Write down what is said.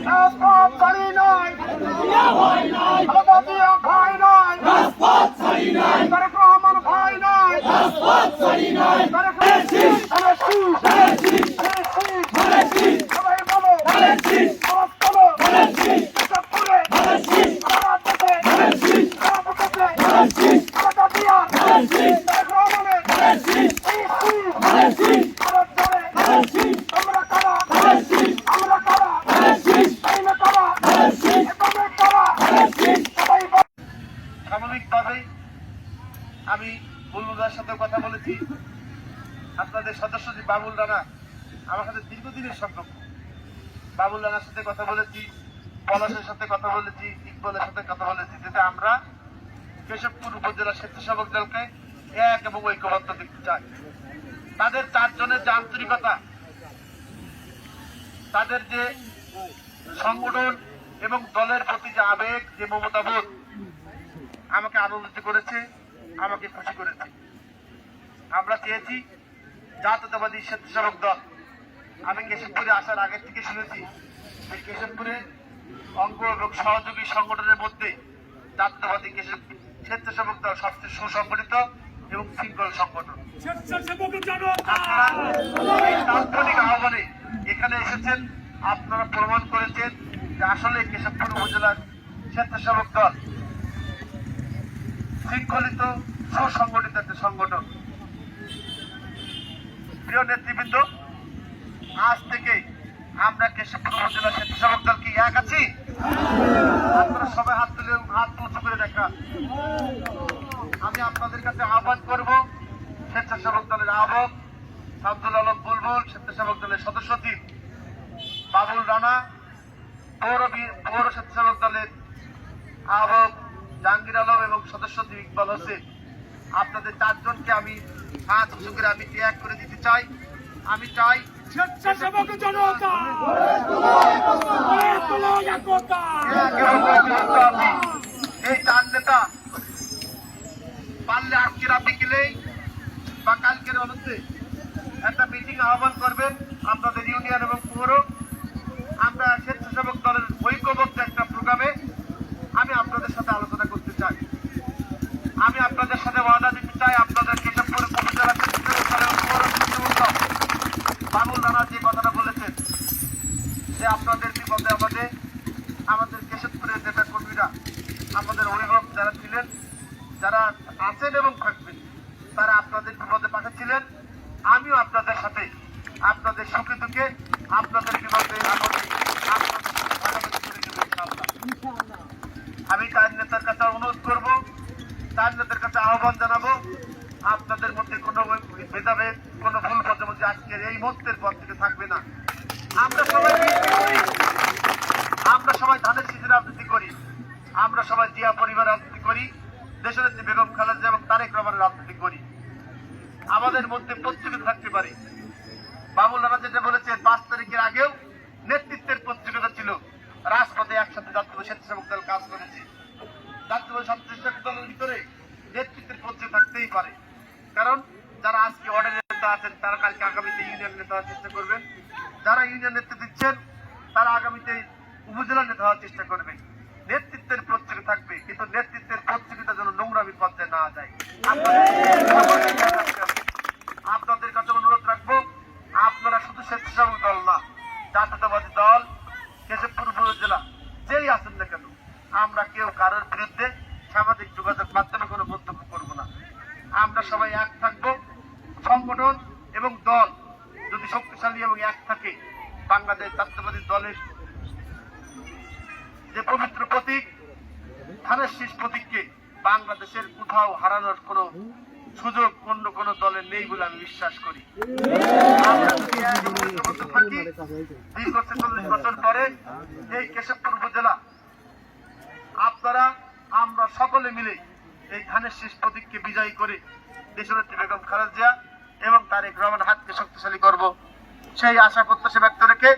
রাজপথ ছাড়ি নাই, আলবাদিয়া ভাই নাই, তারেক রহমান ভাই নাই, সবাই বলো আওয়াজ তোলো, এসবপুরে সারা দেশে আলবাদিয়া তারেক রহমানের ভারত চলে, তোমরা কারা, আমরা কারা, তাই না কারা, এভাবে কারা, সবাই স্বাভাবিকভাবেই আমি বুলবুলদার সাথে কথা বলেছি। আপনাদের সদস্য যে বাবুল রানা আমার সাথে দীর্ঘদিনের সম্পর্ক, বাবুল রানার সাথে কথা বলেছি, পলাশের সাথে কথা বলেছি, ইকবালের সাথে কথা বলেছি, যেটা আমরা কেশবপুর উপজেলা স্বেচ্ছাসেবক দলকে এক এবং ঐক্যবদ্ধ দেখতে চাই। তাদের 4 জনের যে আন্তরিকতা, তাদের যে সংগঠন এবং দলের প্রতি যে আবেগ, যে মমতাবোধ আমাকে আনন্দিত করেছে, আমাকে খুশি করেছে। আমরা চেয়েছি জাতীয়তাবাদী স্বেচ্ছাসেবক দল, আমি কেশবপুরে আসার আগে থেকে শুনেছি যে কেশবপুরে অঙ্গ এবং সহযোগী সংগঠনের মধ্যে জাতীয়তাবাদী স্বেচ্ছাসেবক দল সবচেয়ে সুসংগঠিত এবং শৃঙ্খল সংগঠন। তাৎক্ষণিক আহ্বানে এখানে এসেছেন, আপনারা প্রমাণ করেছেন যে আসলে কেশবপুর উপজেলার স্বেচ্ছাসেবক দল শৃঙ্খলিত সুসংগঠিত একটা সংগঠন। প্রিয় নেতৃবৃন্দ, আজ থেকে আমরা কেশবপুর উপজেলা স্বেচ্ছাসেবক দল কি এক আছি? আপনারা সবাই হাত তুলে হাত উঁচু করে দেখা। আমি আপনাদের কাছে আহ্বান করব, স্বেচ্ছাসেবক দলের আহ্বায়ক শামসুল আলম বুলবুল, স্বেচ্ছাসেবক দলের সদস্য টিম বাবুল রানা, পৌর স্বেচ্ছাসেবক দলের আহ্বায়ক জাহাঙ্গীর আলম এবং সদস্য টিম ইকবাল হোসেন, আপনাদের 4 জনকে আমি হাত উঁচু করে আমি ত্যাগ করে দিতে চাই। আমি চাই স্বেচ্ছাসেবক জনতা এই 4 নেতা পারলে আজকের বিকেলেই বা কালকের মধ্যে একটা মিটিং আহ্বান করবেন আপনাদের ইউনিয়ন এবং পৌর। আমরা স্বেচ্ছাসেবক দলের ঐক্যবদ্ধ একটা প্রোগ্রামে আমি আপনাদের সাথে আলোচনা করতে চাই। আমি আপনাদের সাথে ওয়াদা দিতে চাই, আপনাদের কেশবপুর উপজেলা বাবুল রানা যে কথাটা বলেছেন যে আপনাদের বিপদে আমাদের কেশবপুরের নেতা কর্মীরা, আমাদের অভিভাবক যারা ছিলেন, যারা আছেন এবং থাকবেন, তারা আপনাদের বিপদে পাঠাচ্ছিলেন। আমিও আপনাদের সাথে আপনাদের সুখে দুঃখে আপনাদের বিপদে আমি তার নেতার কাছে অনুরোধ করব, তার নেতার কাছে আহ্বান জানাবো, আপনাদের মধ্যে কোনো ভেদাভেদ, কোনো ভুল বোঝাবুঝি আজকের এই মুহূর্তের পর থেকে থাকবে না। আমরা সবাই ধানের শীষের রাজনীতি করি, আমরা সবাই জিয়া পরিবার রাজনীতি করি, দেশনেত্রী বেগম খালেদা এবং তারেক রহমানের রাজনীতি করি। আমাদের মধ্যে প্রতিযোগিতা থাকতে পারে। বাবুল রানা যেটা বলেছে, 5 তারিখের আগেও নেতৃত্বের প্রতিযোগিতা ছিল, রাজপথে একসাথে জাতীয় স্বেচ্ছাসেবক দল কাজ করেছে। জাতীয় স্বেচ্ছাসেবক দলের ভিতরে নেতৃত্বের প্রতিযোগিতা থাকতেই পারে, কারণ যারা আজকে অর্ডারের নেতা আছেন তারা কালকে আগামীতে ইউনিয়ন নেতা হওয়ার চেষ্টা করবেন, যারা ইউনিয়ন নেতৃত্ব দিচ্ছেন তারা আগামীতে উপজেলা নেতা হওয়ার চেষ্টা করবে। নেতৃত্বের প্রতিযোগিতা থাকবে, কিন্তু নেতৃত্বের প্রতিযোগিতা যেন নোংরামির পর্যায়ে না যায়। আপনাদের কাছে অনুরোধ রাখবো, আপনারা শুধু স্বেচ্ছাসেবক দল না, জাতীয়তাবাদী দল কেশবপুর উপজেলা যেই আছেন না কেন, আমরা কেউ কারোর বিরুদ্ধে সামাজিক যোগাযোগ মাধ্যমে কোনো মন্তব্য করবো না। আমরা সবাই এক থাকবো। সংগঠন এবং দল যদি শক্তিশালী এবং এক থাকে, বাংলাদেশ জাতীয়তাবাদী দলের যে পবিত্র প্রতীক ধানের শীষ প্রতীককে বাংলাদেশের কোথাও হারানোর কোনো সুযোগ অন্য কোনো দলের নেই বলে আমি বিশ্বাস করি। আমরা যদি থাকি, দীর্ঘ 46 বছর পরে এই কেশবপুর উপজেলা আপনারা আমরা সকলে মিলে এই ধানের শীষ প্রতীককে বিজয়ী করে দেশনেত্রী বেগম খালেদা জিয়া এবং তারেক রহমানের হাতকে শক্তিশালী করব, সেই আশা প্রত্যাশা ব্যক্ত রেখে